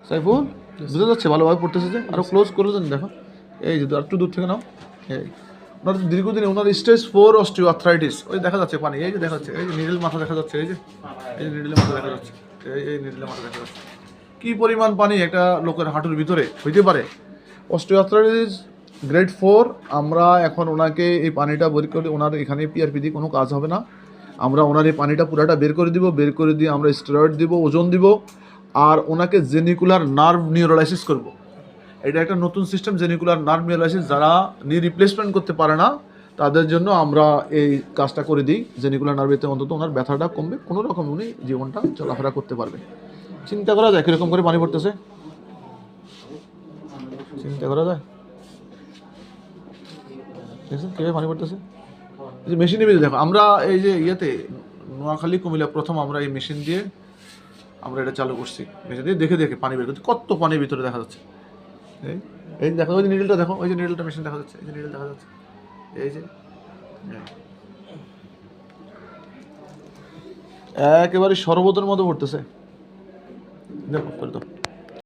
সাইফুল বুঝা যাচ্ছে ভালোভাবে পড়তেছে যে আরো ক্লোজ করে দেন দেখো এই যে একটু দূর থেকে নাও এই ওনার দীর্ঘদিন ওনার স্টেজ 4 অস্টিওআর্থ্রাইটিস ওই দেখা যাচ্ছে পানি এই যে দেখা যাচ্ছে এই যে নিডল মাথা দেখা যাচ্ছে এই যে নিডলের মাথা দেখা যাচ্ছে এই নিডলের মাথা দেখা যাচ্ছে কি পরিমাণ পানি একটা লোকের হাঁটুর ভিতরে হইতে পারে অস্টিওআর্থ্রাইটিস গ্রেড 4 আমরা এখন ওনাকে এই পানিটা বের করে ওনার এখানে পিআরপি দিয়ে কোনো কাজ হবে না আমরা ওনার এই পানিটা পুরাটা বের করে দিব বের করে দিয়ে আমরা স্টেরয়েড দিব ওজন দিব আর ওনাকে জেনিকুলার নার্ভ নিউরোলাইসিস করব এটা একটা নতুন সিস্টেম জেনিকুলার নার্ভ নিউরোলাইসিস যারা নি রিপ্লেসমেন্ট করতে পারে না তাদের জন্য আমরা এই কাজটা করে দিই জেনিকুলার নার্ভেতে অন্তত ওনার ব্যথাটা কমবে কোনো রকম উনি জীবনটা চলাফেরা করতে পারবে চিন্তা করা যায় কীরকম করে পানি পড়তেছে চিন্তা করা যায় দেখছেন কীভাবে পানি পড়তেছে এই যে মেশিনের ভিতরে দেখো আমরা এই যে ইয়েতে নোয়াখালী কুমিল্লা প্রথম আমরা এই মেশিন দিয়ে আমরা এটা চালু করছি মেশিন দিয়ে দেখে দেখে পানি বের করছি কত পানির ভিতরে দেখা যাচ্ছে এই দেখো ওই যে নিডলটা দেখো ওই যে নিডলটা মেশিন দেখা যাচ্ছে এই যে নিডল দেখা যাচ্ছে এই যে একেবারে শরবতের মতো পড়তেছে দেখো করে দাও